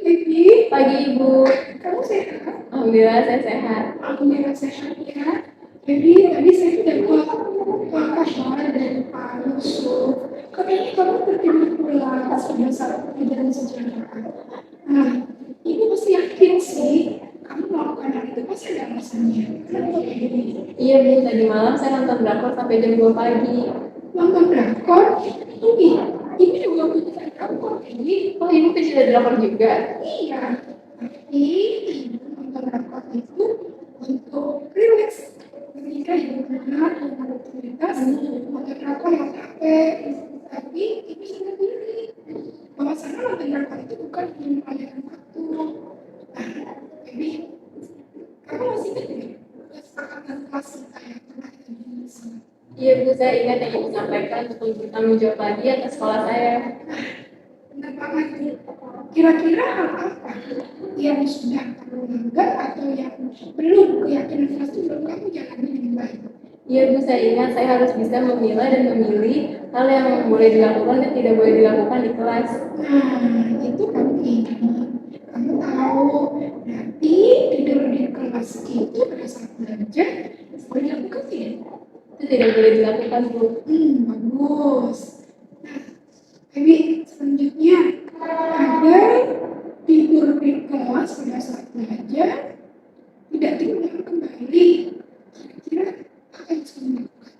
Pagi Ibu. Kamu sehat? Alhamdulillah saya sehat. Alhamdulillah sehat ya. Jadi tadi saya dapat kabar dari Pak Yusuf. Katanya kamu tertidur pulas pada saat pelajaran sejarah. Nah, Ibu pasti yakin sih kamu melakukan hal itu pasti ada alasannya. Kenapa begini? Iya Bu, tadi malam saya nonton drakor sampai jam 2 pagi. Nonton drakor? Ini juga punya drakor ini. Oh Ibu pecinta drakor juga? Iya, tapi ibu nonton drakor itu untuk relax. Ketika ibu benar yang ada aktivitas nonton drakor yang capek, tapi ibu sadar diri bahwa sana nonton drakor itu bukan menyalahkan waktu. Nah, jadi kamu masih ingat nggak kesepakatan kelas kita yang pernah kita bikin sama? Iya Bu, saya ingat yang Ibu sampaikan untuk bertanggung jawab lagi atas sekolah saya. Benar banget. Kira-kira hal apa yang sudah kamu lakukan atau yang belum keyakinan kelas itu belum kamu jalani dengan baik? Iya Bu, saya ingat saya harus bisa memilah dan memilih hal yang boleh dilakukan dan tidak boleh dilakukan di kelas. Nah, itu kamu ingat. Kamu tahu, berarti tidur di kelas itu pada saat belajar boleh dilakukan tidak? Itu tidak boleh dilakukan Bu. Bagus. Nah, tapi selanjutnya ada tidur di kelas pada saat belajar tidak diulang kembali. Kira-kira apa yang kamu lakukan?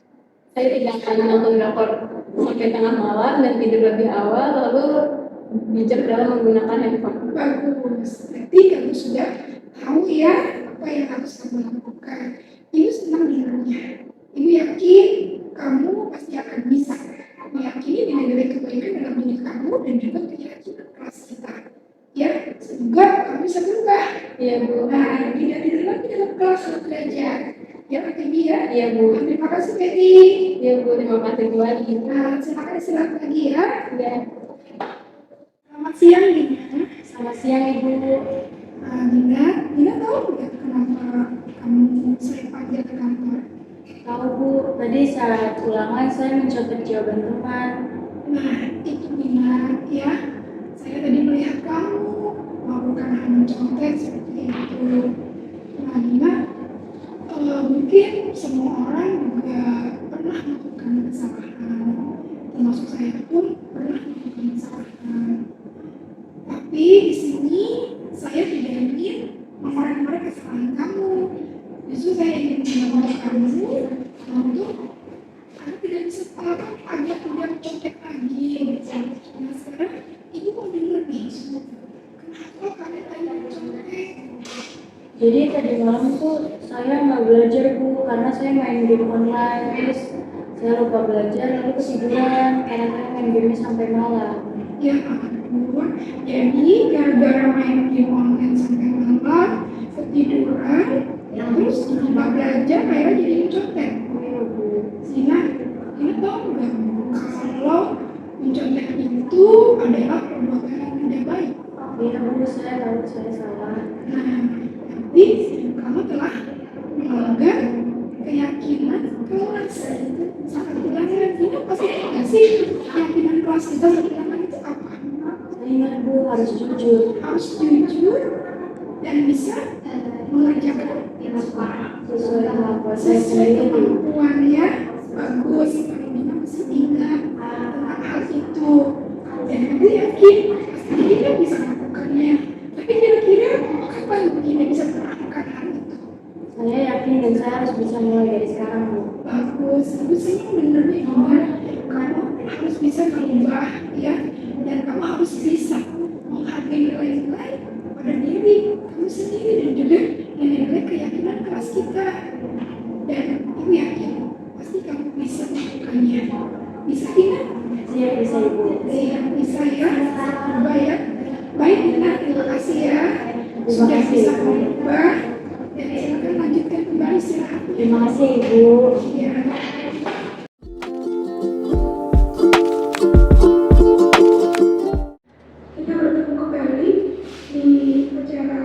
Saya tidak akan nonton drakor sampai tengah malam dan tidur lebih awal, lalu bijak dalam menggunakan handphone. Bagus. Berarti kamu sudah tahu ya apa yang harus kamu lakukan. Ibu senang dengarnya. Ibu yakin kamu pasti akan bisa meyakini nilai-nilai kebaikan dalam diri kamu dan juga keyakinan kelas kita. Ya, semoga kamu bisa berubah. Iya Bu. Nah, tidak tidur lagi dalam kelas saat belajar. Ya, Peggy ya. Iya Bu. Terima kasih Peggy. Iya Bu, terima kasih Bu lagi. Nah, silakan istirahat lagi ya. Ya. Selamat siang Dina. Selamat siang Ibu. Dina tahu nggak kenapa kamu sering panggil ke kantor? Tahu Bu, tadi saat ulangan saya mencoba jawaban teman. Nah, itu Dina ya. Saya tadi melihat kamu melakukan hal mencontek seperti itu. Nah, Dina, mungkin semua orang juga pernah melakukan kesalahan. Termasuk saya pun pernah melakukan kesalahan. Tapi di sini saya tidak ingin mengorek-ngorek kesalahan kamu. Justru saya ingin mengajak kamu untuk agar tidak bisa agar tidak mencontek lagi. Nah sekarang ibu mau dengar nih, kenapa kalian tadi mencontek? Jadi tadi malam tuh saya nggak belajar Bu, karena saya main game online. Terus saya lupa belajar lalu ketiduran karena saya main game sampai malam. Ya ampun, jadi gara-gara main game online sampai malam, ketiduran, terus lupa belajar, akhirnya jadi mencontek. Iya Bu. Sina tahu nggak kalau mencontek itu adalah perbuatan yang tidak baik. Iya Bu, saya tahu saya salah. Nah, tapi kamu telah melanggar keyakinan kelas. Saat ulangan Dina pasti nggak sih keyakinan kelas kita saat ulangan itu apa? Saya ingat Bu, harus jujur. Harus jujur dan bisa mengerjakan Sesuai kemampuan saya sesuai sendiri. kemampuannya. Bagus, kalau Dina masih ingat tentang hal itu dan aku yakin pasti Dina bisa melakukannya. Tapi kira-kira kapan Dina bisa melakukan hal itu? Saya yakin dan saya harus bisa mulai dari sekarang Bu. Bagus, ibu senang benernya Dina. Kamu harus bisa berubah ya, dan kamu harus bisa menghargai nilai-nilai pada diri kamu sendiri dan juga nilai-nilai keyakinan kelas kita. Dan ibu yakin pasti kamu bisa melakukannya. Bisa Dina? Siap bisa Ibu. Siap bisa ya, berubah ya. Baik Dina, terima kasih ya sudah bisa berubah. Dan silakan lanjutkan kembali istirahatnya. Terima kasih Ibu. Ya. Kita bertemu kembali di acara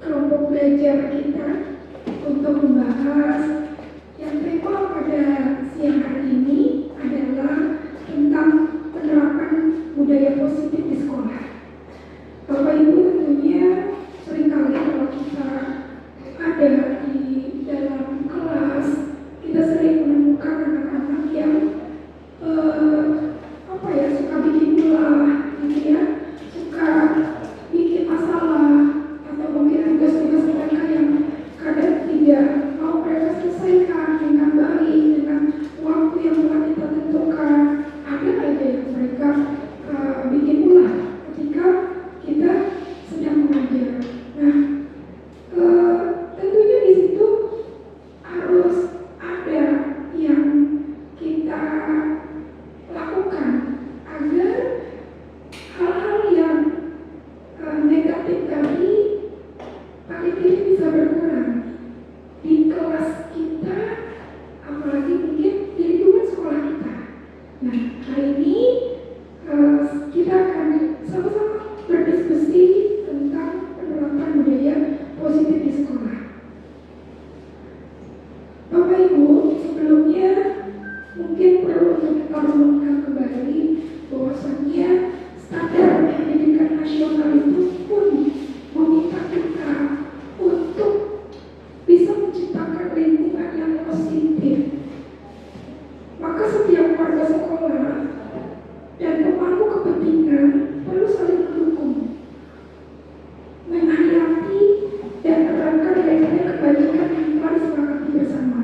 kelompok belajar kita untuk membahas yang tema pada siang hari ini adalah tentang penerapan budaya positif di sekolah. kita akan sama-sama berdiskusi tentang penerapan budaya positif di sekolah. Bapak Ibu, sebelumnya mungkin perlu untuk kita renungkan kembali bahwasannya standar pendidikan nasional itu pun meminta kita untuk bisa menciptakan lingkungan yang positif. Maka setiap warga sekolah dan pemangku kepentingan perlu saling mendukung, menghayati dan menerapkan nilai-nilai kebaikan yang telah disepakati bersama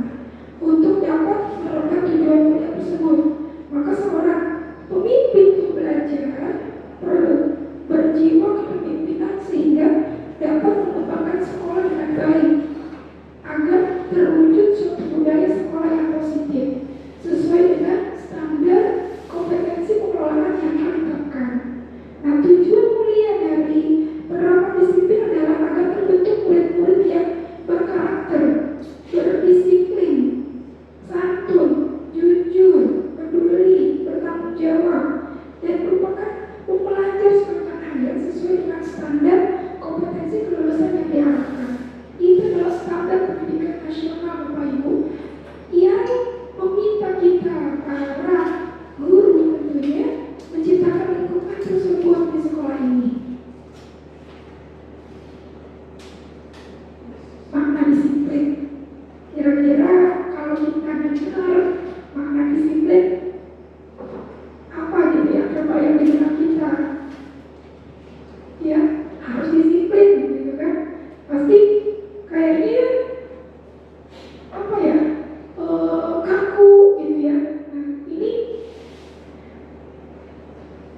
untuk dapat menerapkan tujuan mulia tersebut. Maka seorang pemimpin untuk belajar perlu berjiwa kepemimpinan sehingga dapat mengembangkan sekolah dengan baik agar terwujud suatu budaya sekolah yang positif sesuai dengan standar kompetensi pengelolaan yang telah ditetapkan. Nah, tujuan mulia dari penerapan disiplin adalah agar terbentuk murid-murid yang berkarakter, berdisiplin, santun, jujur, peduli, bertanggung jawab, dan merupakan pembelajar sederhana yang sesuai dengan standar kompetensi kelulusan yang diharapkan. Itu adalah standar pendidikan nasional, Bapak Ibu, yang meminta kita para guru tentunya menciptakan lingkungan tersebut di sekolah ini. Makna disiplin, kira-kira kalau kita dengar makna disiplin, apa gitu yang terbayang di benak kita? Ya, harus disiplin gitu kan? Pasti kayaknya apa ya, kaku gitu ya. Nah, ini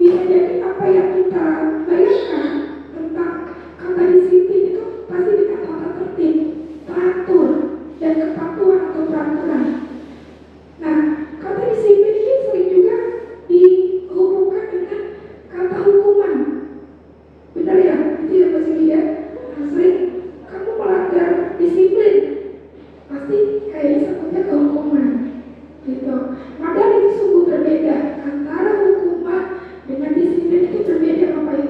bisa jadi apa yang kita bayangkan tentang kata disiplin itu pasti dengan tata tertib, teratur, dan kepatuhan atau peraturan. Nah, kata disiplin ini sering juga dihubungkan dengan kata hukuman. Benar ya? Itu ya Pak Sili ya? Nah, sering kamu melanggar disiplin, pasti kayak disebutnya ke hukuman gitu. Padahal itu sungguh berbeda. Antara hukuman dengan disiplin itu berbeda, Bapak Ibu.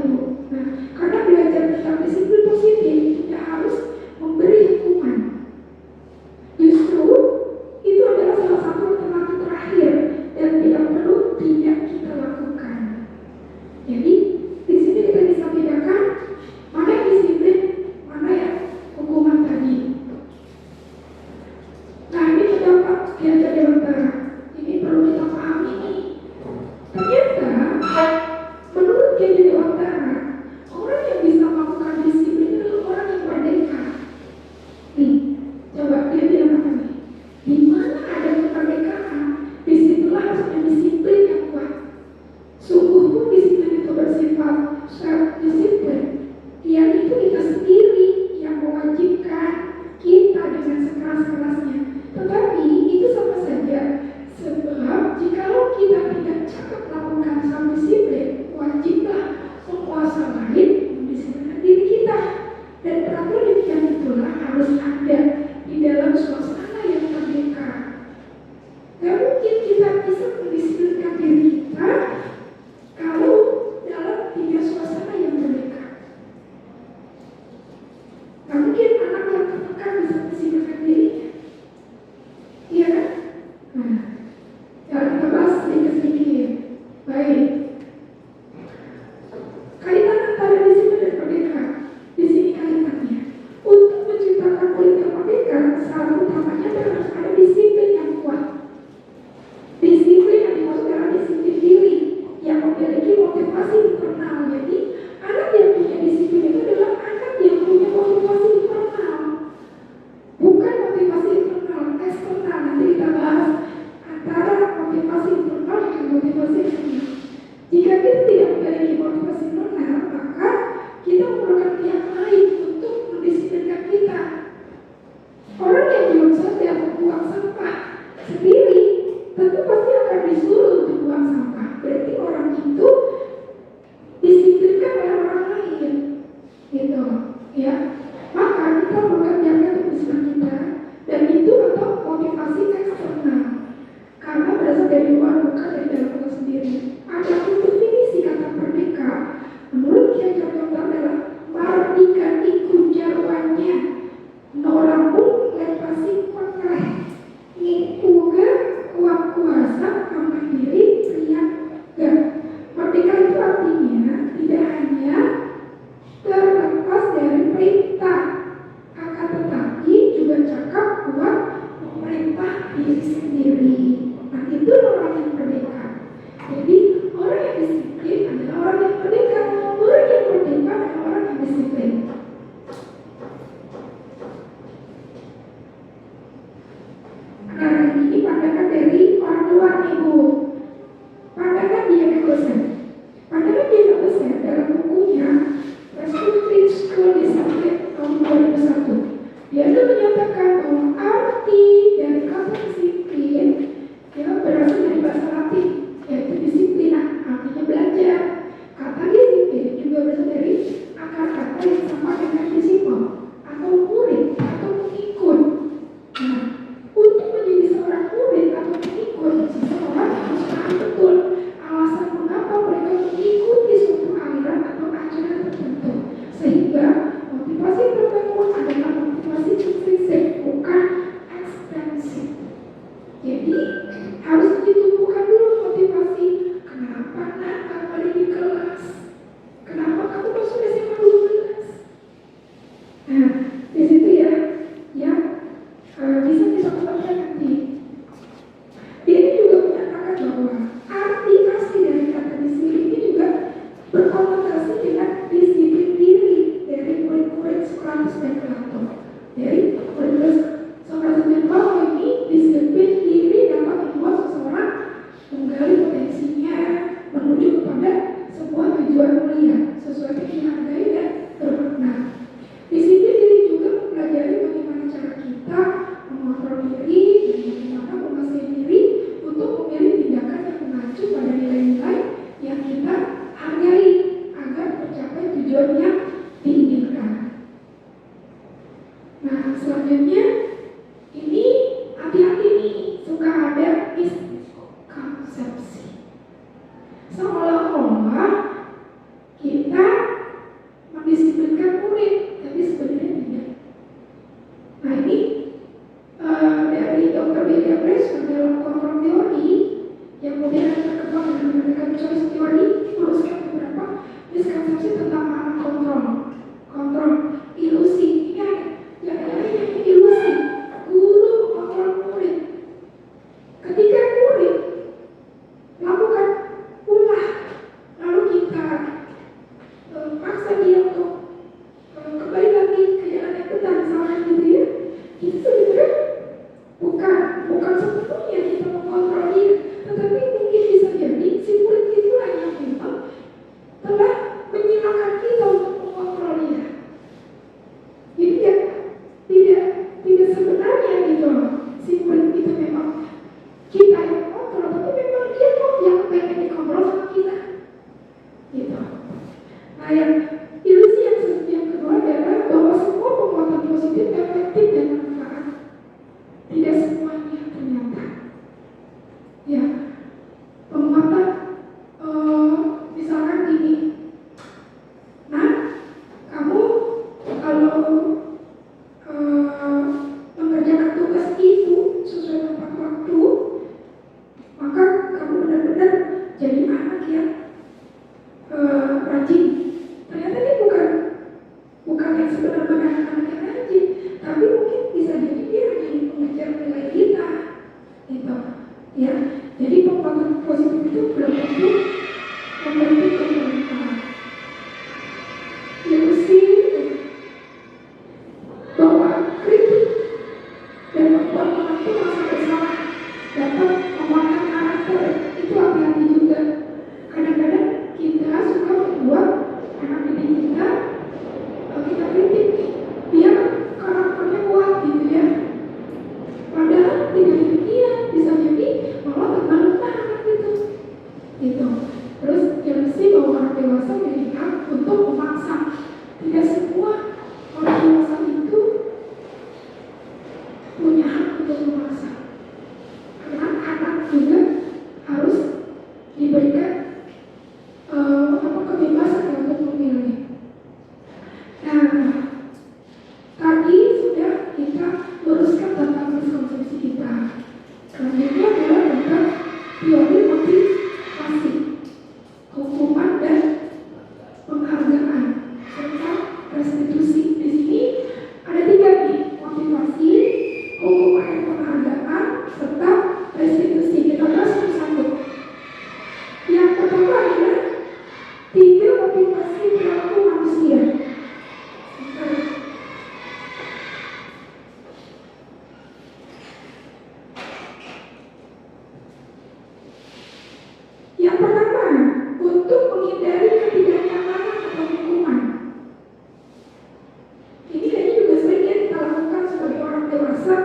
miskonsepsi tentang makna kontrol. Kontrol, ilusi, ini ada yang ilusi. Guru mengontrol murid. Ketika murid melakukan ulah, lalu kita paksa dia untuk kembali lagi ke jalan yang benar, misalnya gitu ya. Itu sebenarnya bukan sepenuhnya kita mengontrol dia, tetapi mungkin bisa jadi si murid itulah yang memang telah menyilakan kita untuk mengontrol dia. Jadi tidak sebenarnya gitu loh, si murid itu memang kita yang kontrol, tapi memang dia kok yang pengen dikontrol sama kita gitu. Nah, yang ilusi yang kedua adalah bahwa semua penguatan positif efektif dan manfaat. Tidak semuanya ternyata. Ya, penguatan misalkan gini. Nah, kamu kalau mengerjakan tugas itu sesuai tepat waktu, maka kamu benar-benar jadi anak yang rajin. Ternyata ini bukan yang sebenar-benar anak yang rajin, tapi mungkin bisa jadi dia rajin mengejar nilai kita, gitu. Ya, jadi penguatan positif itu belum tentu membentuk keberuntungan. Ilusi bahwa kritik dan membuat orang itu merasa bersalah dapat memuatkan karakter, itu hati-hati juga. Kadang-kadang kita suka membuat anak didik kita kritik biar karakternya kuat gitu ya. Padahal tidak demikian, bisa jadi malah terbantah anak itu gitu. Terus jealousy bahwa orang dewasa memiliki hak untuk memaksa. Tidak semua orang dewasa itu punya hak untuk memaksa, karena anak juga harus diberikan kebebasan untuk memilih. Nah, tadi sudah kita luruskan tentang miskonsepsi kita. Selanjutnya adalah tentang teori motivasi, hukuman dan penghargaan serta restitusi. Di sini ada 3 nih: motivasi, hukuman dan penghargaan serta restitusi. Kita bahas satu-satu. Yang pertama adalah 3 motivasi perilaku manusia. Yang pertama, untuk menghindari ketidaknyamanan atau hukuman. Ini kayaknya juga sering ya kita lakukan sebagai orang dewasa.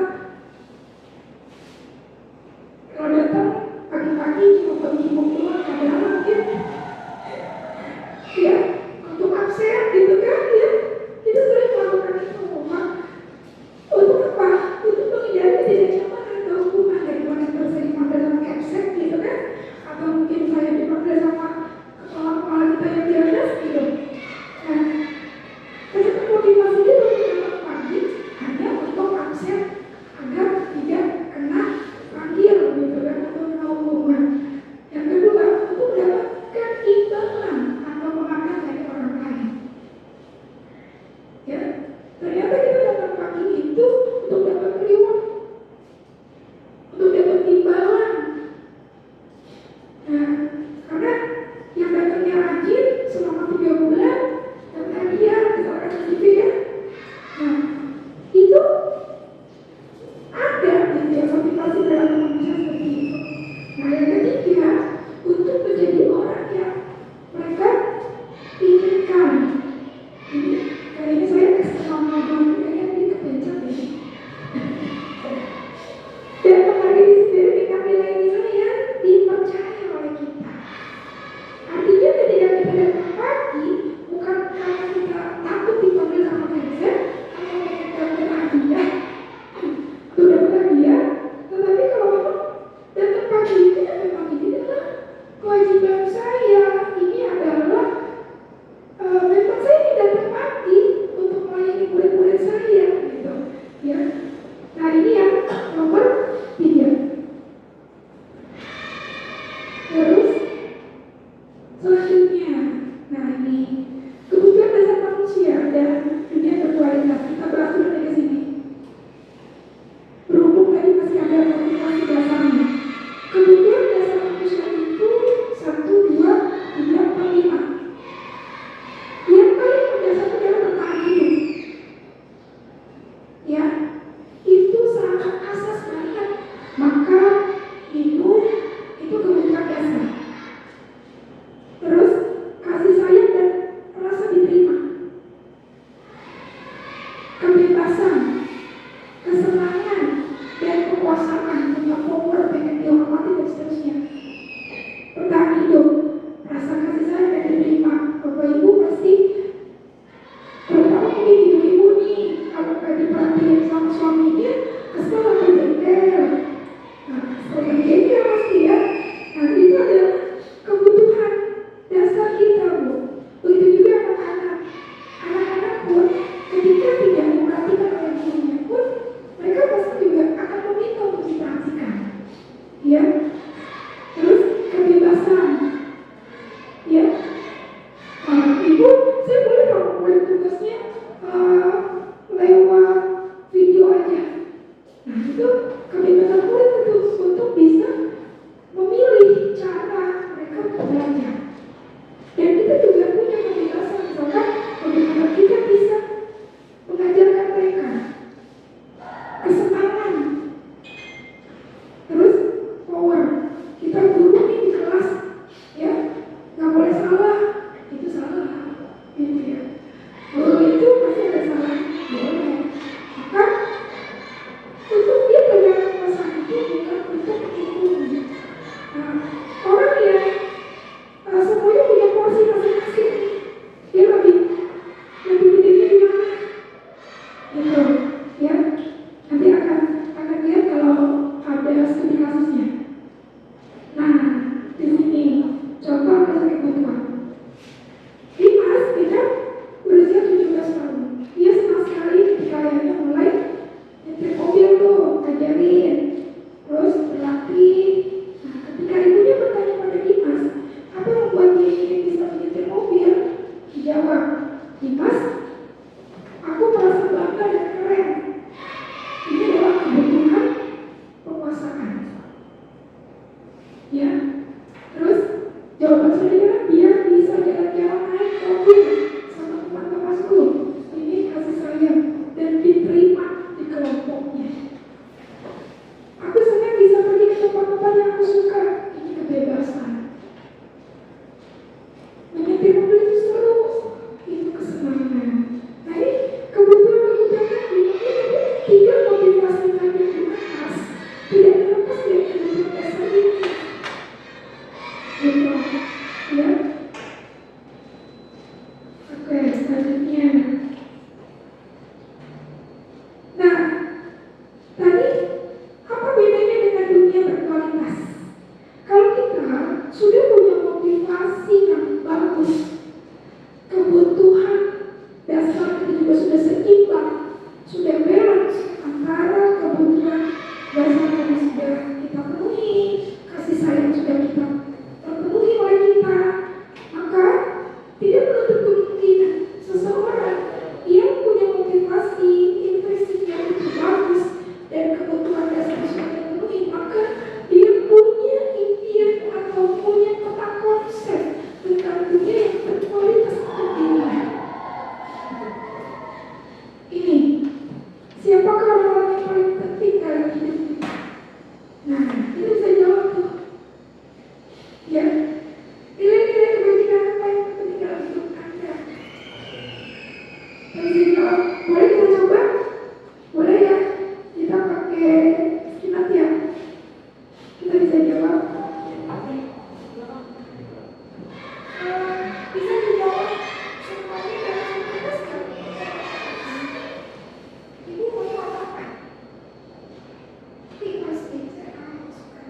Kalau datang pagi-pagi cuma bingung doang, kadang-kadang mungkin ya untuk absen gitu kan ya, kita sering melakukan itu. Untuk apa? Untuk menghindari ketidaknyamanan atau hukuman dari orang yang sering makan dalam capsek gitu kan, atau mungkin saya dipanggil sama kepala kita yang biasa gitu. Nah, ternyata motivasi itu datang pagi hanya untuk absen agar tidak kena panggil gitu kan, atau kena hukuman. Yang kedua, untuk mendapatkan imbalan atau penghargaan Oke, selanjutnya. Nah, tadi apa bedanya dengan dunia berkualitas? Kalau kita sudah punya motivasi yang bagus, kebutuhan dasar kita juga sudah seimbang, sudah balance antara kebutuhan dasar yang sudah kita penuhi, kasih sayang sudah kita terpenuhi oleh kita, maka tidak menutup kemungkinan seseorang yang punya motivasi intrinsik yang itu bagus dan kebutuhan dasar sudah terpenuhi, maka dia punya impian atau punya peta konsep tentang dunia yang berkualitas untuk dirinya. Ini, siapakah orang yang paling penting dalam hidup kita? Nah, itu bisa jawab tuh. Ya, nilai-nilai kebajikan apa yang penting dalam hidup Anda? Bisa jawab. Boleh kita coba? Boleh ya? Kita pakai skinat ya. Kita bisa jawab. Bisa dijawab semuanya dalam kita sekarang. Ibu mau jawab apa? Tapi pasti saya akan masukkan.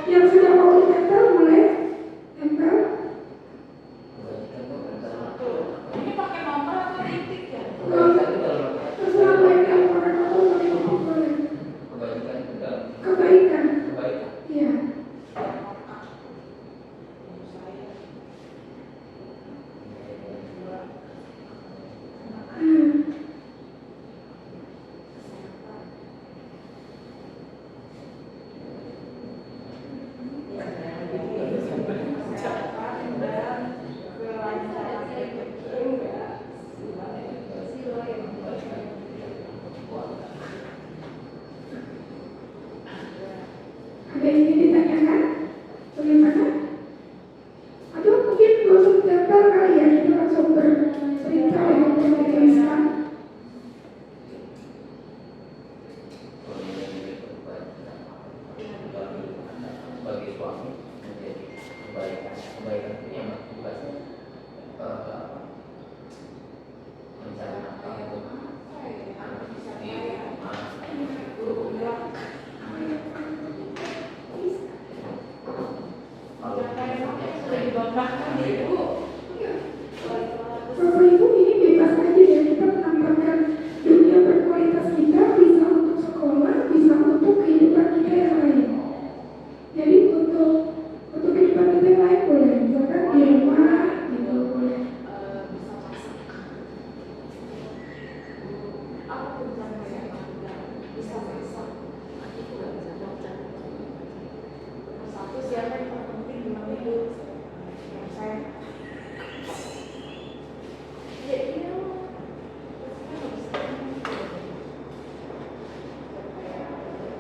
Yang sudah mau ditempel boleh tempel. Ini pakai nomor atau titik ya? Terserah baik yang pakai nomor atau titik boleh. Kebaikan. Iya. Ada yang ingin ditanyakan? Bagaimana? Atau mungkin langsung tempel kali ya, kita langsung bercerita dengan Islam. Bagi suami menjadi kebaikan itu yang tugasnya mencari nafkah untuk anak istri, anak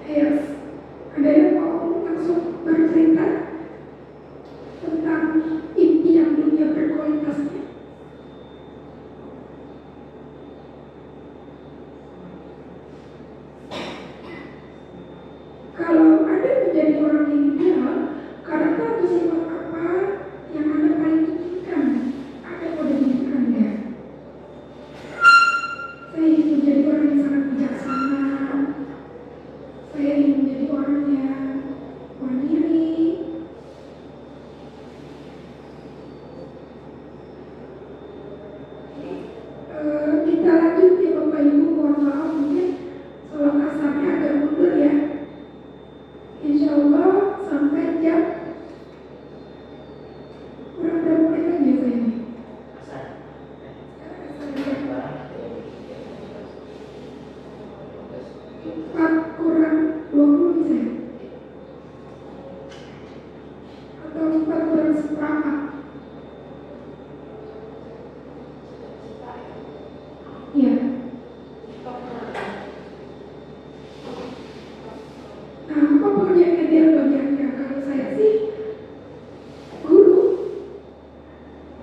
Yes, ada yang mau langsung bercerita tentang impian dunia berkualitasnya? Kalau Anda menjadi orang yang ideal, karakter atau sifat apa yang Anda paling inginkan? Ada pada diri Anda. Saya ingin menjadi orang yang sangat bijaksana. Saya ingin menjadi orang yang mandiri. Kita lanjut ya Bapak Ibu, mohon maaf mungkin kalau kasarnya agak mundur ya. Insya Allah sampai jam kurang berapa menit lagi ya saya ini? Kurang 20 bisa ya? Atau 4 kurang seperempat? Iya. Nah, apa pekerjaan ideal bagi Anda? Kalau saya sih guru,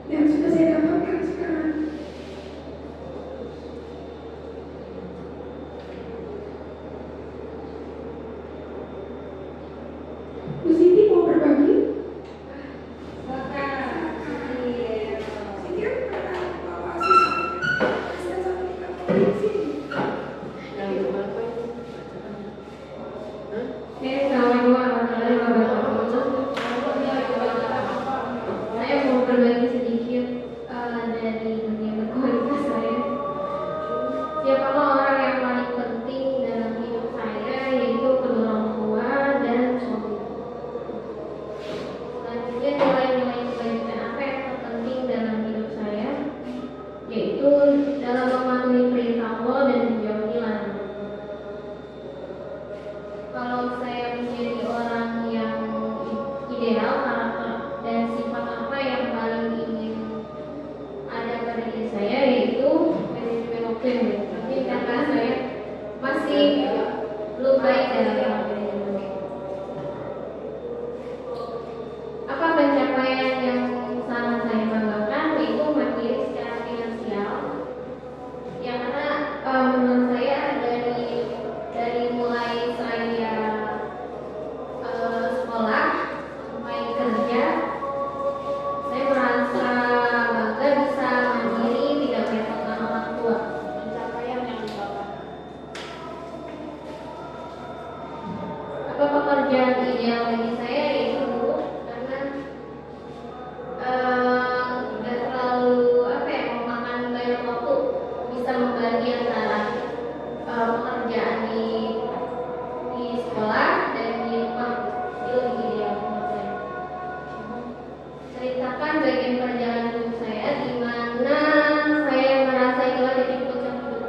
yang sudah saya dapatkan sekarang. Bu Siti mau berbagi? Siti kan pernah bawa siswa. Saya satu kita mau di sini. Assalamualaikum warahmatullahi wabarakatuh. Saya mau berbagi sedikit dari dunia berkualitas saya. Siapakah orang yang paling penting dalam hidup saya, yaitu kedua orang tua dan suami. Selanjutnya nilai-nilai kebaikan apa yang terpenting dalam hidup saya, yaitu dalam mematuhi perintah Allah dan menjauhi larangan. Kalau saya menjadi orang yang ideal, karakter dan sifat apa yang paling ingin ada pada diri saya, yaitu manajemen waktu yang baik. Tapi karena saya masih belum baik dalam manajemen waktu. Apa pencapaian yang sangat saya banggakan, yaitu mandiri secara finansial. Yang karena menurut saya dari mulai saya sekolah sampai kerja, saya merasa bangga bisa mandiri, tidak merepotkan orang tua. Pencapaian yang dibawa. Apa pekerjaan ideal bagi saya, yaitu guru, karena nggak terlalu memakan banyak waktu, bisa membagi antara pekerjaan di sekolah dan di rumah. Itu lebih ideal menurut saya. Ceritakan bagian perjalanan hidup saya di mana saya merasa itulah titik puncak hidup.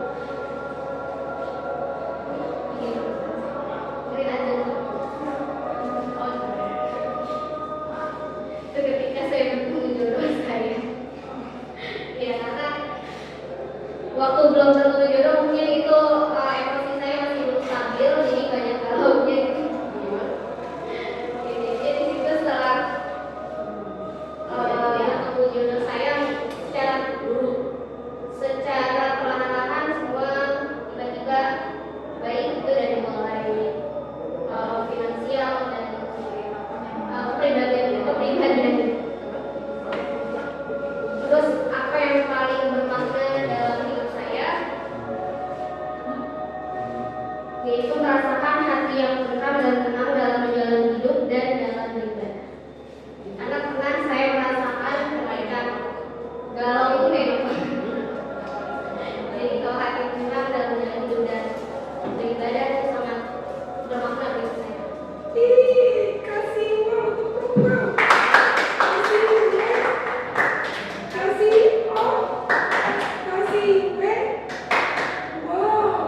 Mungkin aja. Itu ketika saya bertemu jodoh saya. Ya, karena waktu belum bertemu jodoh mungkin itu emosi saya masih belum stabil, jadi banyak galaunya gitu. Jadi di situ setelah ketemu jodoh saya secara perlahan-lahan semua tiba-tiba baik, itu dari mulai finansial dan kepribadian. Terus apa yang paling bermakna dalam hidup saya, yaitu merasakan hati yang tenang dan tenang dalam menjalani hidup dan dalam beribadah. Karena pernah saya merasakan ketika galau itu enak banget. Jadi kalau hati tenang dalam menjalani hidup dan beribadah itu sangat bermakna bagi saya. Kasih uang untuk program. Kasih uang. Kasih O. Kasih B. Wow.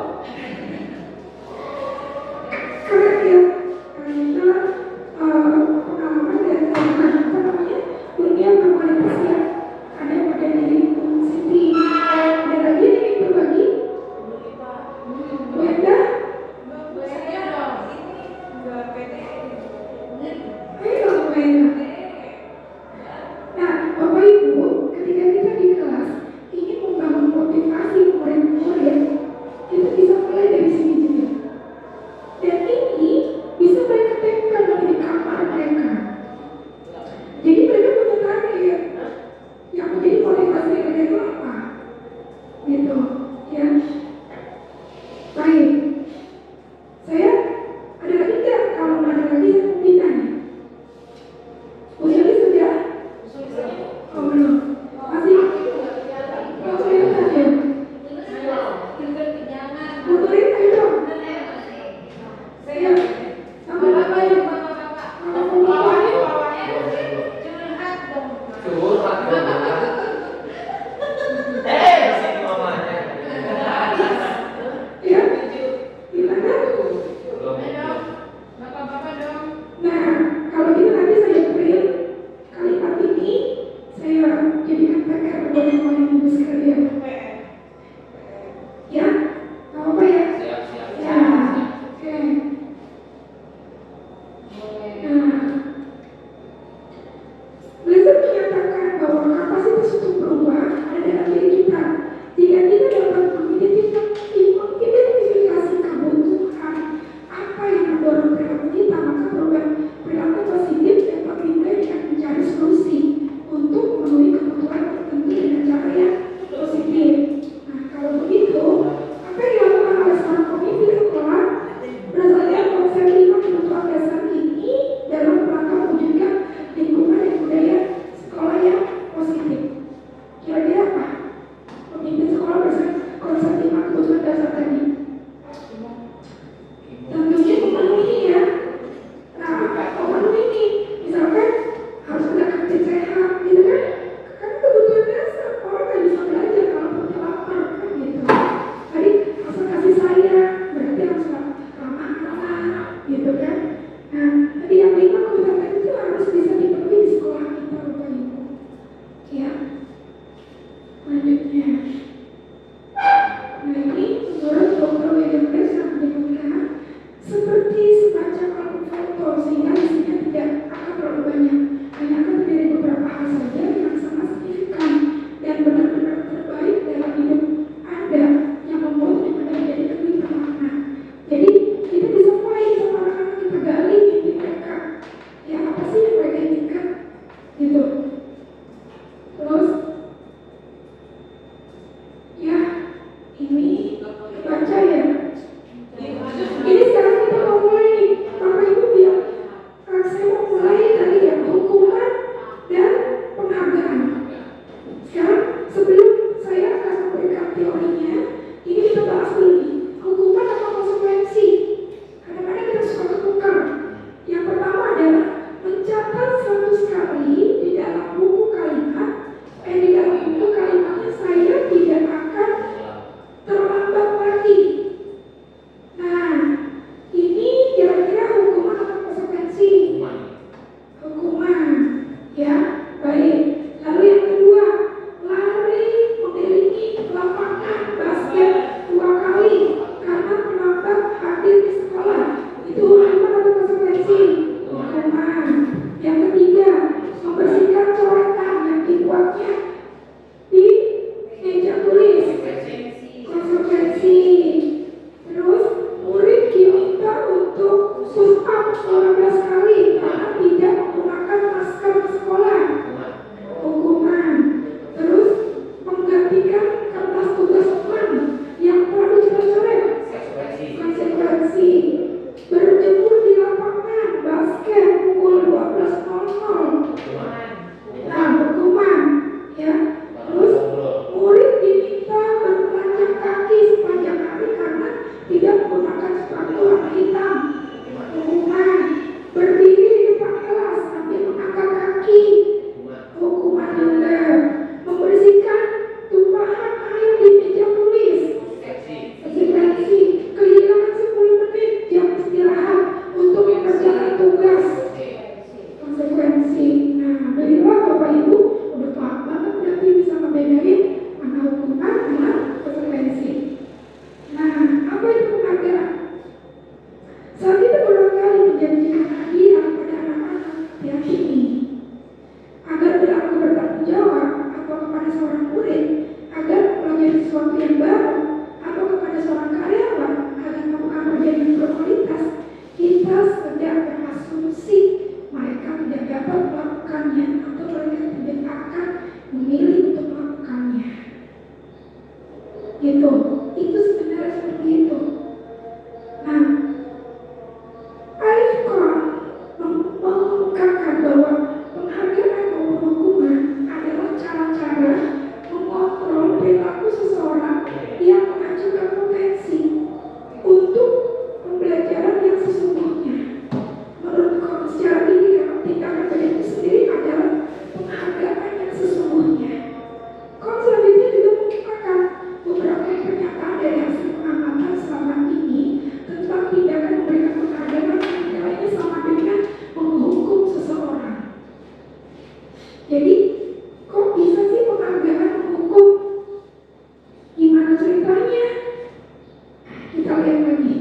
kita lihat lagi.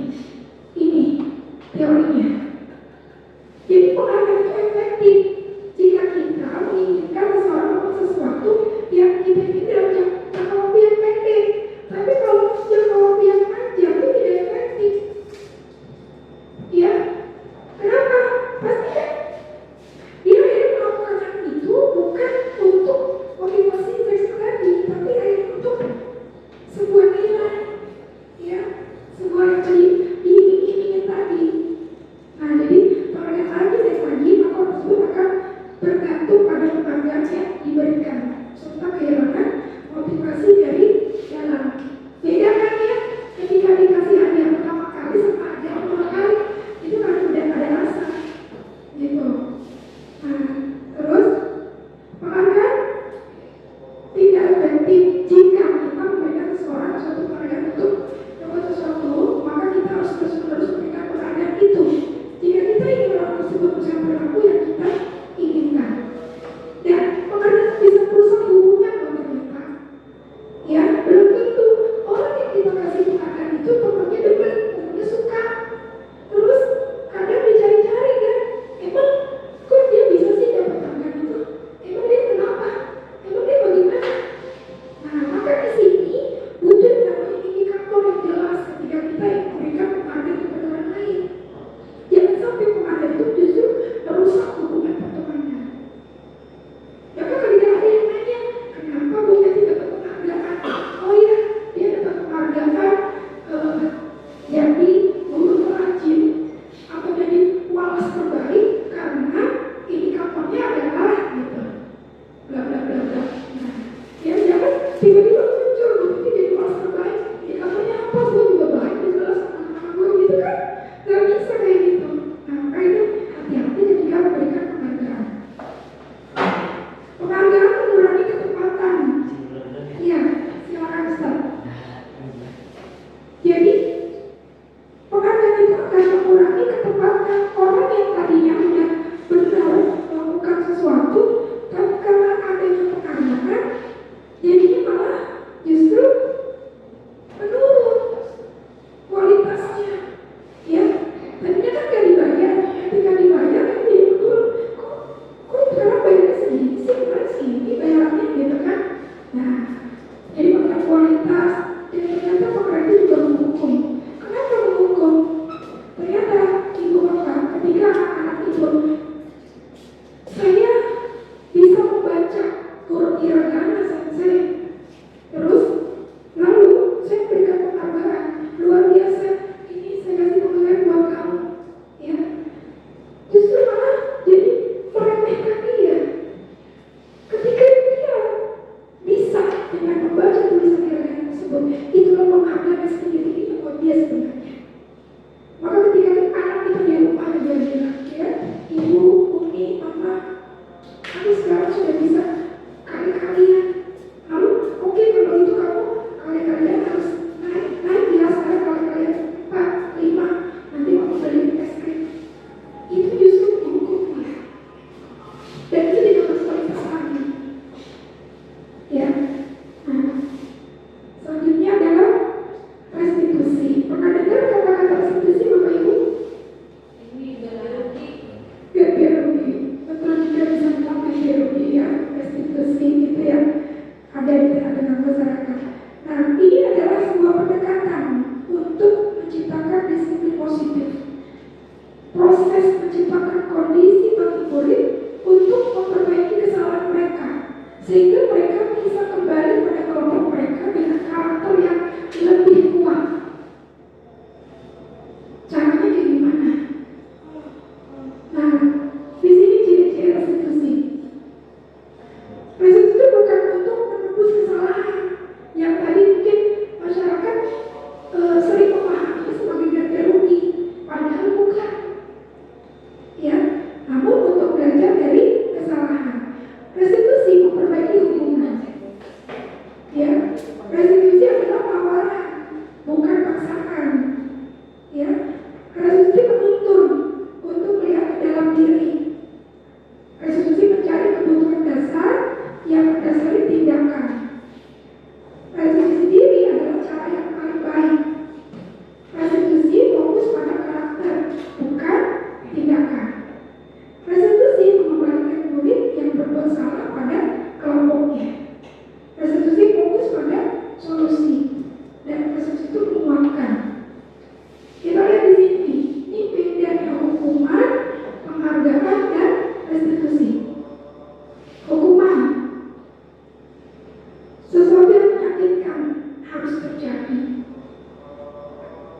Ini teorinya. Jadi penghargaan itu efektif jika kita menginginkan seseorang melakukan sesuatu yang kita ingin dalam jangka waktu yang pendek. Tapi kalau jangka waktu yang panjang itu tidak efektif. Ya, kenapa? Pasti kan dia akhirnya melakukan hal itu bukan untuk motivasi seks tadi, tapi akhirnya untuk sebuah nilai, ya, sebuah yang tadi diiming-imingin tadi. Nah, jadi penghargaan lagi seks lagi, maka orang tersebut akan bergantung pada penghargaan yang diberikan, serta kehilangan motivasi dari dalam. Beda kan ya, ketika dikasih hadiah pertama kali sama hadiah pertama kali, itu kan udah ada rasa, gitu. Nah, terus penghargaan tidak efektif jika kita memberikan seseorang suatu penghargaan untuk sesuatu,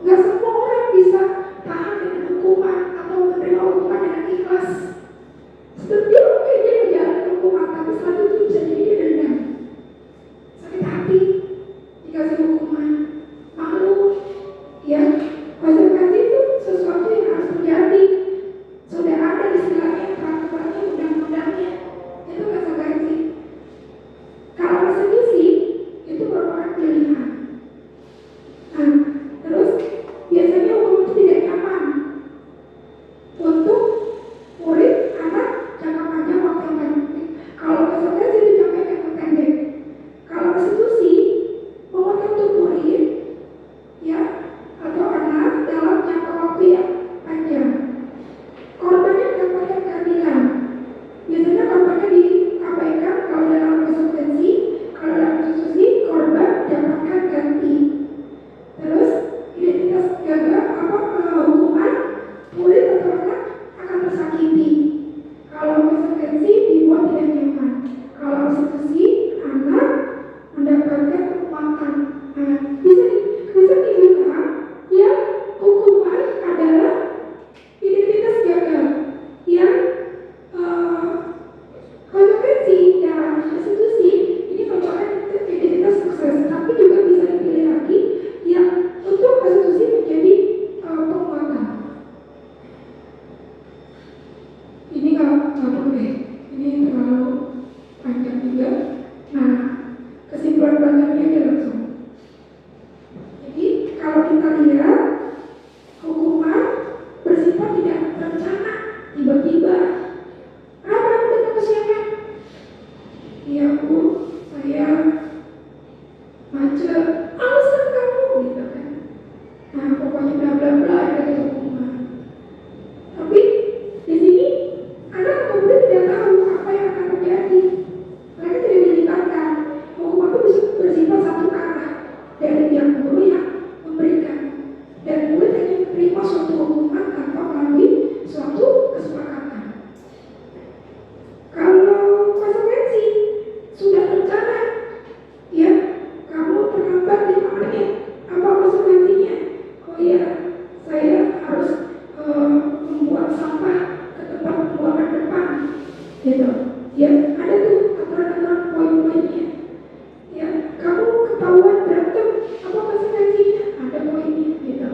Nggak semua orang bisa tahan dengan hukuman atau menerima hukuman dengan ikhlas. Seperti mungkin dia menjalani hukuman, tapi setelah itu bisa jadi dia dendam, sakit hati, dikasih hukuman, malu. Ya, konsekuensi itu sesuatu yang harus terjadi. Sudah ada istilahnya, peraturannya, undang-undangnya. Itu konsekuensi. Kalau persekusi itu merupakan pilihan. Nah, terus biasanya hukum itu tidak nyaman untuk murid anak jangka panjang waktu yang pendek. Kalau konsekuensi itu jangka yang pendek. Kalau persekusi mengutuk murid ya atau anak dalam jangka waktu yang panjang. Korbannya mendapatkan keadilan. Biasanya korbannya diabaikan kalau dalam konsekuensi, kalau dalam persekusi korban mendapatkan ganti. Terus identitas gagal hukuman murid atau anak akan tersakiti. Kalau konsekuensi dibuat tidak nyaman. Kalau persekusi anak mendapatkan kekuatan. Nah, bisa dibilang ya hukuman adalah identitas gagal yang konsekuensi dalam persekusi ini merupakan identitas sukses, tapi juga bisa dipilih lagi yang untuk persekusi menjadi penguatan. Ini nggak perlu deh, ini terlalu panjang juga. Nah, kesimpulan banyaknya aja langsung. Jadi kalau kita lihat hukuman bersifat tidak terencana, tiba-tiba. Kenapa aku datang ke sini? Iya Bu, saya macet. Alasan kamu gitu kan. Nah pokoknya bla bla bla dari hukuman. Tapi di sini anak atau murid tidak tahu apa yang akan terjadi. Mereka tidak dilibatkan. Hukuman itu bisa bersifat satu arah dari yang guru yang memberikan, dan murid hanya menerima suatu hukuman tanpa melalui suatu kesepakatan. Kalau konsekuensi sudah rencana, ya kamu terlambat 5 menit, apa konsekuensinya? Oh iya, saya harus membuang sampah ke tempat pembuangan depan, gitu. Ya ada tuh aturan-aturan poin-poinnya. Ya kamu ketahuan berantem, apa konsekuensinya? Ada poinnya, gitu.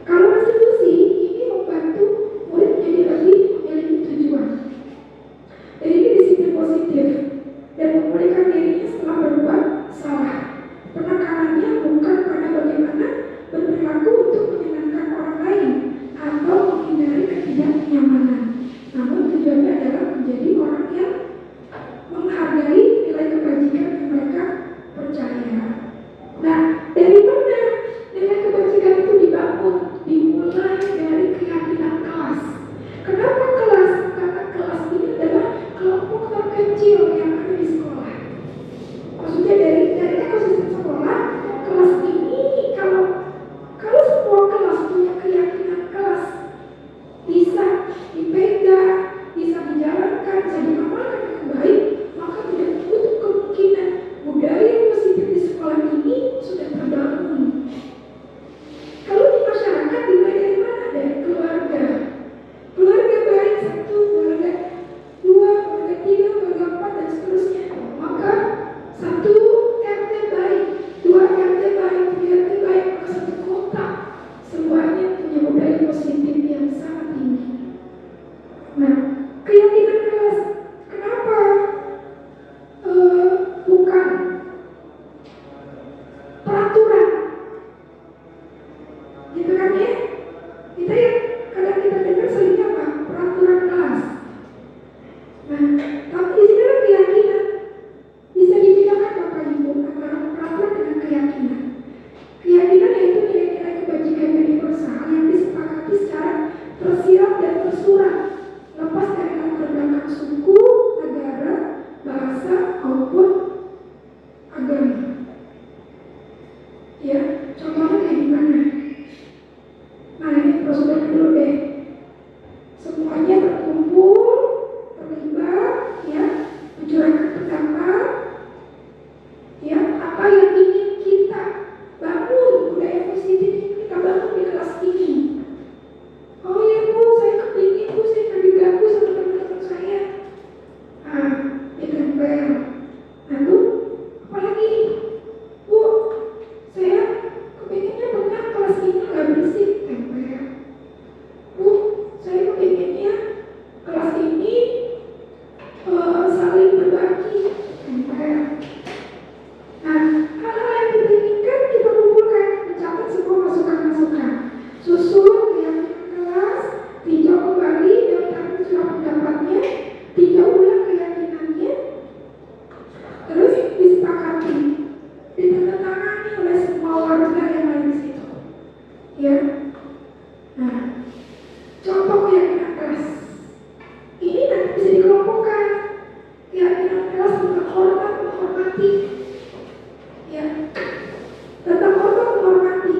Kalau persekusi ini membantu murid menjadi lebih memiliki tujuan. Jadi ini disiplin positif dan memulihkan dirinya setelah berbuat salah. Penekanannya bukan pada bagaimana berperilaku untuk menyenangkan orang lain atau menghindari ketidaknyamanan, namun tujuannya adalah menjadi orang yang menghargai nilai kebajikan yang mereka percaya. Nah, dari mana nilai kebajikan itu dibangun? Dimulai dari keyakinan kelas. Kenapa kelas? Karena kelas ini adalah kelompok terkecil yang ada di sekolah. Maksudnya dari ekosistem sekolah, kelas ini kalau semua kelas punya keyakinan kelas, bisa dipegang, bisa dijalankan, bisa diamalkan dengan baik, maka tidak menutup kemungkinan budaya positif di sekolah ini sudah terbangun. Kalau di masyarakat dimulai dari mana? Dari keluarga. Keluarga baik 1, keluarga 2, keluarga 3, keluarga 4 dan seterusnya. Maka 1 RT baik, 2 RT baik, 3 RT baik, maka 1 kota semuanya punya budaya positif yang sangat tinggi. Nah, keyakinan kelas kenapa bukan peraturan? Gitu kan ya? Kita yang kadang kita dengar seringnya apa? Peraturan kelas. Nah, tapi di sini ada keyakinan. Bisa dibedakan Bapak Ibu antara peraturan dengan keyakinan. Keyakinan yaitu nilai-nilai kebajikan universal yang disepakati secara tersirat dan tersurat, lepas dari latar belakang suku, negara, bahasa maupun agama. Ya, contohnya kayak gimana? kelas ini nggak bersih, tempel. Bu, saya kepinginnya kelas ini saling berbagi, tempel. Nah, hal-hal yang kita inginkan kita kumpulkan, mencatat semua masukan-masukan, susun keyakinan kelas, tinjau kembali daftar surat pendapatnya, tinjau ulang keyakinannya, terus disepakati, ditandatangani oleh semua warga yang ada di situ. Ya, nah, contoh keyakinan kelas ini nanti bisa dikelompokkan. Keyakinan kelas tentang hormat menghormati, ya, tentang hormat menghormati.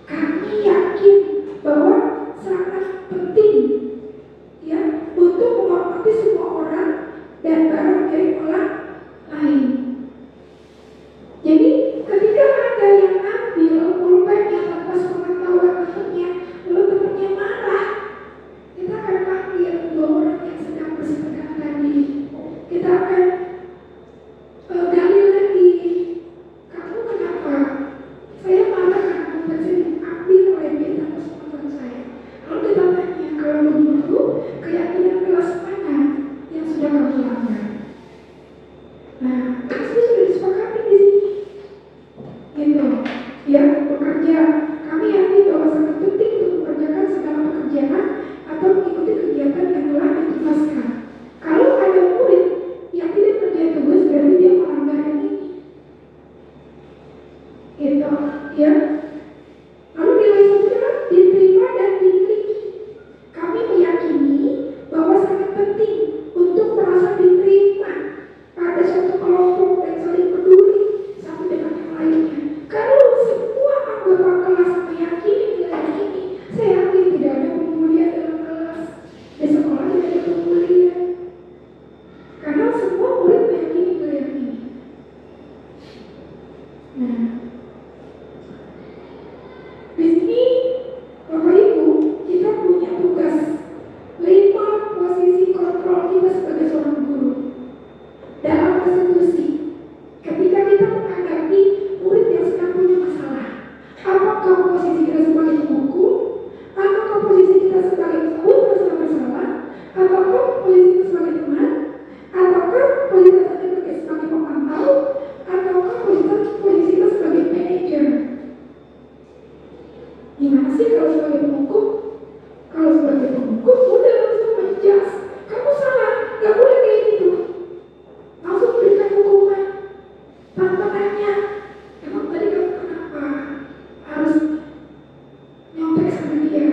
Kami yakin bahwa sangat penting, ya, untuk menghormati semua orang dan barang milik orang lain. Jadi ketika ada yang ambil pulpennya tanpa sepengetahuan temannya, lalu temannya marah, kita akan panggil dua orang yang sedang bersepegang tadi. Kita akan gali lagi, kamu kenapa? Saya marah karena pulpen saya diambil oleh dia tanpa sepengetahuan saya. Lalu kita tanya, kalau begitu keyakinan kelas mana yang sudah kamu langgar? Nah, pasti sudah disepakati di sini. Gitu, ya, bekerja. Kami yakin bahwa sangat penting untuk mengerjakan segala pekerjaan atau mengikuti kegiatan yang telah ditugaskan. Kalau ada murid yang tidak kerja tugas, berarti dia melanggar yang ini. Gitu, ya. Lalu nilai selanjutnya diterima dan dimiliki. Kami meyakini bahwa sangat penting untuk merasa diterima pada suatu kelompok dan saling peduli satu dengan yang lainnya. Kalau semua anggota kelas meyakini nilai ini, saya yakin tidak ada pembulian dalam kelas. Di sekolah tidak ada pembulian. Karena semua murid meyakini nilai ini. Nah, di sini Bapak Ibu, kita punya tugas 5 posisi kontrol kita sebagai seorang guru. Dalam konstitusi, ketika kita menghadapi murid yang sedang punya masalah, apakah posisi kita sebagai penghukum, apakah posisi kita sebagai guru merasa bersalah, ataukah posisi kita sebagai teman, ataukah posisi kita sebagai pemantau, ataukah posisi kita sebagai manajer? Gimana sih kalau sebagai penghukum? Kalau sebagai penghukum, udah langsung menjas, kamu salah, gak boleh kayak gitu. Langsung berikan hukuman tanpa tanya, emang tadi kamu kenapa harus nyontek sama dia?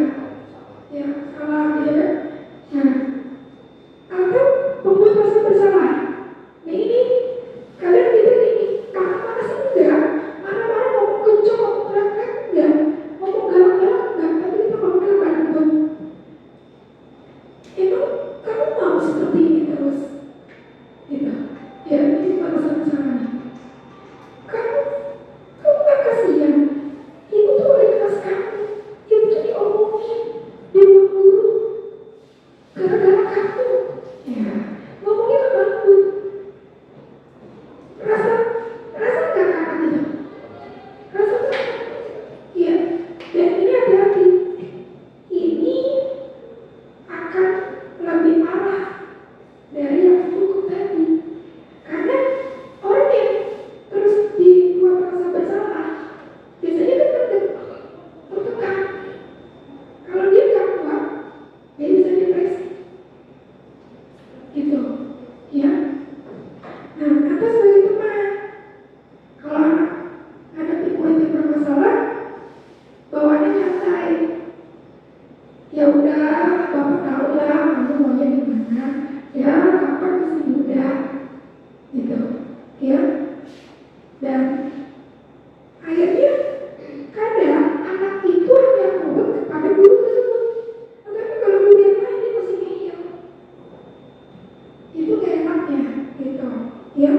Ya, salah dia. Nah, atau membuat rasa bersalah. Nah ini, kalian kita ini, marah-marah sih enggak, marah-marah ngomong kenceng, ngomong teriak-teriak enggak, ngomong galak-galak enggak, tapi kita ngomongnya bandel. Emang kamu mau seperti ini terus? Gitu. Ya, ini masalah nih. Kamu gak kasihan? Ibu tuh oleh kelas kamu, ibu tuh diomongin di ruang guru gara-gara kamu. Ya, ngomongnya ke lembut. Rasa gak kakak gitu? Rasa gak? Iya. Dan ini hati-hati. Ini akan lebih parah dari yang cukup tadi. Karena orang yang terus dibuat merasa bersalah biasanya kan tertekan. Kalau dia gak kuat, dia bisa depresi. Gitu, ya. Nah, atas sebagai teman, kalau anak hadapi murid yang bermasalah, bawaannya santai. Ya udah, Bapak tahu lah kamu maunya gimana. Ya, kapan masih muda, gitu, ya. Dan akhirnya kadang anak itu hanya nurut kepada guru tersebut. Tetapi kalau guru yang lain dia masih ngeyel, itu gak enaknya, gitu, ya.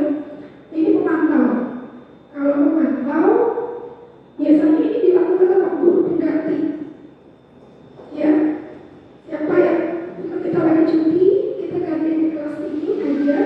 Ini pemantau. Kalau pemantau, biasanya ini dilakukan oleh guru pengganti. Ya, siapa yang kita lagi cuti, kita ganti di kelas ini aja.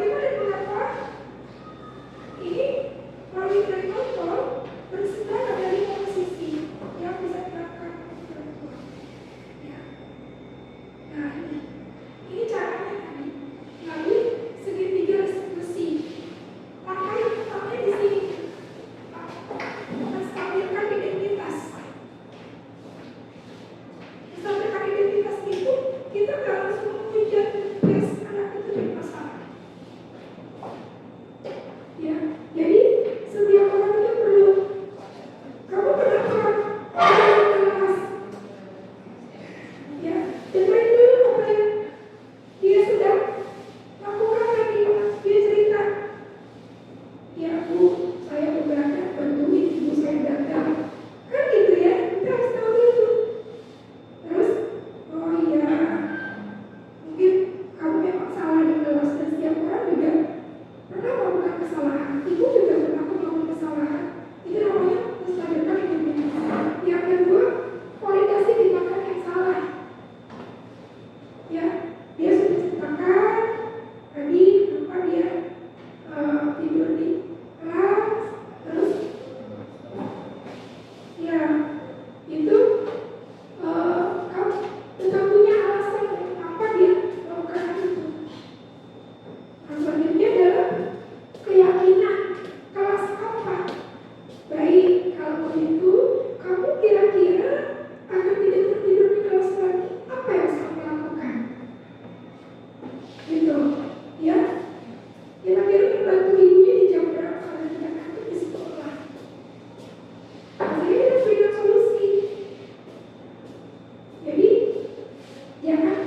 bagaimana dan mengapa ini melalui nilai kontrol bersejarah dari posisi yang bisa dilakukan oleh orang tua. Ya. Nah ini caranya tadi melalui segitiga restitusi. Langkah yang pertama di sini menstabilkan identitas. Menstabilkan identitas itu kita nggak langsung menghujat tes anak itu dari masalah. Ya, jadi setiap orang itu perlu kamu kenapa kelas ya dengerin dulu apa yang dia sudah lakukan tadi. Dia cerita, ya Bu, saya beberapa bantuin ibu saya gagal kan gitu ya, kita harus tahu itu. Terus oh iya mungkin kamu memang salah di kelas dan setiap orang juga pernah melakukan kesalahan. Ibu juga pernah melakukan kesalahan. Itu namanya menstabilkan identitas. Yang kedua, validasi tindakan yang salah. Ya, dia sudah ceritakan tadi kenapa dia tidur di kelas, terus ya itu kamu tetap punya alasan kenapa dia melakukan hal itu. Alasannya adalah keyakinan kelas apa. Baik, kalau begitu kamu kira-kira agar tidak tertidur di kelas lagi, apa yang harus kamu lakukan? Gitu, ya. Kira-kira membantu ibunya di jam berapa dan tidak ngantuk di sekolah. Jadi kita berikan solusi. Jadi jangan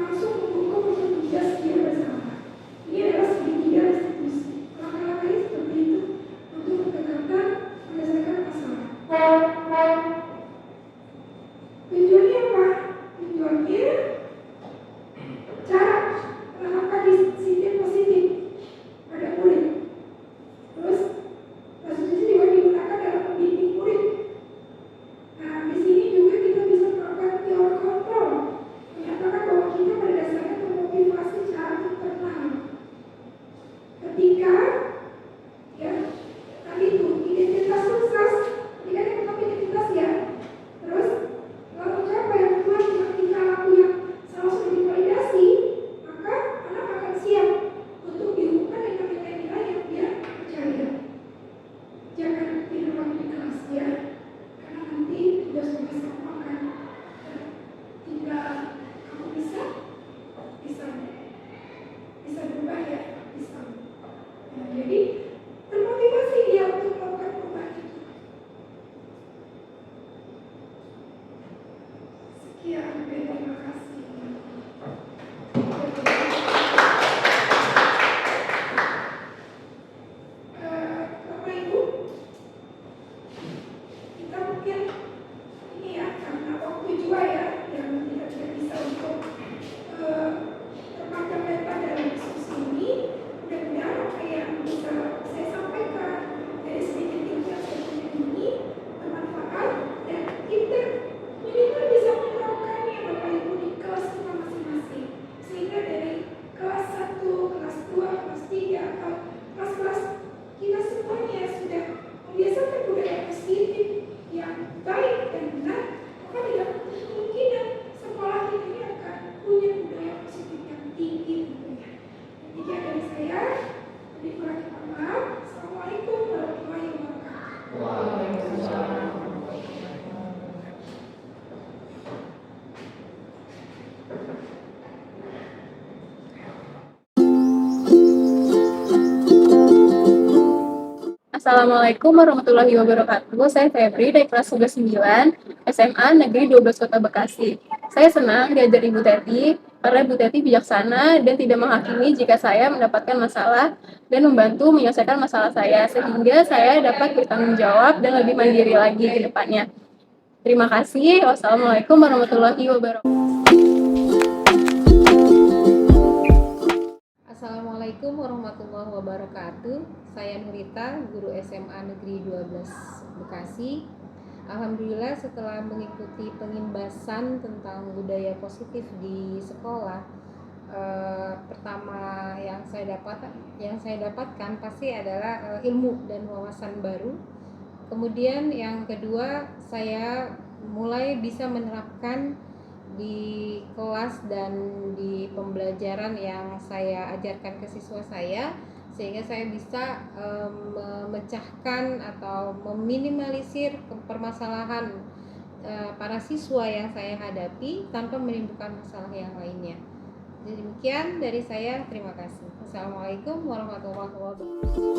langsung menghukum untuk tugas dia bersalah. Ini adalah segitiga restitusi. Langkah-langkahnya seperti itu untuk pendekatan menyelesaikan masalah. Tujuannya apa? Tujuannya cara menanamkan disiplin positif pada murid. Terus restitusi juga digunakan dalam membimbing murid. Nah, di sini juga kita bisa melakukan teori kontrol, menyatakan bahwa kita pada dasarnya termotivasi secara internal. Ketika ya tadi itu identitas sukses, ketika dia menetap identitas ya, terus lalu apa yang kedua ketika laku yang salah sudah divalidasi, maka anak akan siap untuk diumumkan dengan nilai-nilai yang dia percaya. Jangan tidur lagi di kelas ya, karena nanti tugas-tugas kamu akan tinggal kamu bisa berubah ya, bisa. Nah, jadi termotivasi dia untuk melakukan perubahan itu. Sekian, terima kasih. Bapak Ibu, kita mungkin ini ya karena waktu juga ya yang tidak bisa untuk terpanjang lebar dalam diskusi ini. Mudah-mudahan apa yang bisa saya sampaikan dari sedikit ilmu yang saya punya ini bermanfaat dan kita minimal bisa menerapkannya Bapak Ibu di kelas kita masing-masing, sehingga dari kelas 1, kelas 2, kelas 3 atau kelas-kelas kita semuanya sudah membiasakan budaya positif yang baik dan benar, maka tidak kemungkinan sekolah kita ini akan punya budaya positif yang tinggi tentunya. Demikian dari saya. Lebih kurang mohon maaf. Assalamualaikum warahmatullahi wabarakatuh. Waalaikumsalam. Assalamualaikum warahmatullahi wabarakatuh. Saya Febri dari kelas 9 SMA Negeri 12 Kota Bekasi. Saya senang diajar Ibu Teti karena Ibu Teti bijaksana dan tidak menghakimi jika saya mendapatkan masalah dan membantu menyelesaikan masalah saya sehingga saya dapat bertanggung jawab dan lebih mandiri lagi ke depannya. Terima kasih. Wassalamualaikum warahmatullahi wabarakatuh. Assalamualaikum warahmatullahi wabarakatuh. Saya Nurita, guru SMA Negeri 12 Bekasi. Alhamdulillah setelah mengikuti pengimbasan tentang budaya positif di sekolah, pertama yang saya dapatkan pasti adalah ilmu dan wawasan baru. Kemudian yang kedua, saya mulai bisa menerapkan di kelas dan di pembelajaran yang saya ajarkan ke siswa saya, sehingga saya bisa memecahkan atau meminimalisir permasalahan para siswa yang saya hadapi tanpa menimbulkan masalah yang lainnya. Jadi demikian dari saya, terima kasih. Assalamualaikum warahmatullahi wabarakatuh.